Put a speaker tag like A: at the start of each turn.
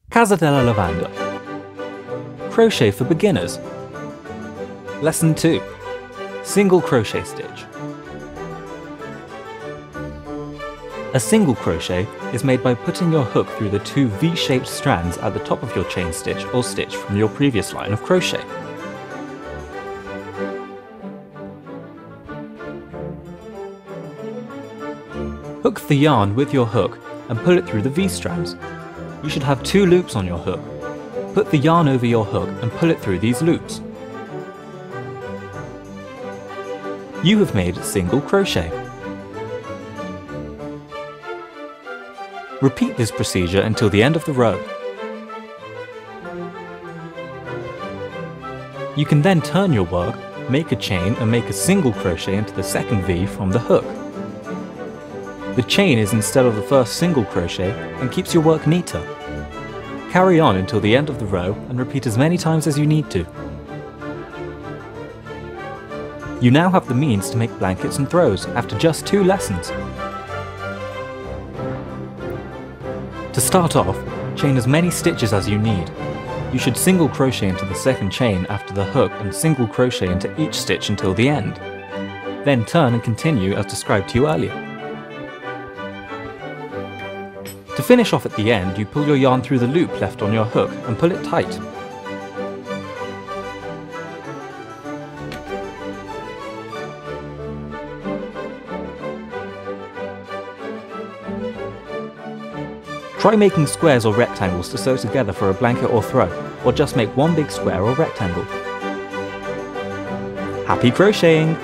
A: Casa della Lavanda. Crochet for beginners. Lesson 2. Single crochet stitch. A single crochet is made by putting your hook through the two V-shaped strands at the top of your chain stitch or stitch from your previous line of crochet. Hook the yarn with your hook and pull it through the V-strands. You should have 2 loops on your hook. Put the yarn over your hook and pull it through these loops. You have made a single crochet. Repeat this procedure until the end of the row. You can then turn your work, make a chain and make a single crochet into the second V from the hook. The chain is instead of the first single crochet and keeps your work neater. Carry on until the end of the row and repeat as many times as you need to. You now have the means to make blankets and throws after just 2 lessons. To start off, chain as many stitches as you need. You should single crochet into the second chain after the hook and single crochet into each stitch until the end. Then turn and continue as described to you earlier. To finish off at the end, you pull your yarn through the loop left on your hook and pull it tight. Try making squares or rectangles to sew together for a blanket or throw, or just make one big square or rectangle. Happy crocheting!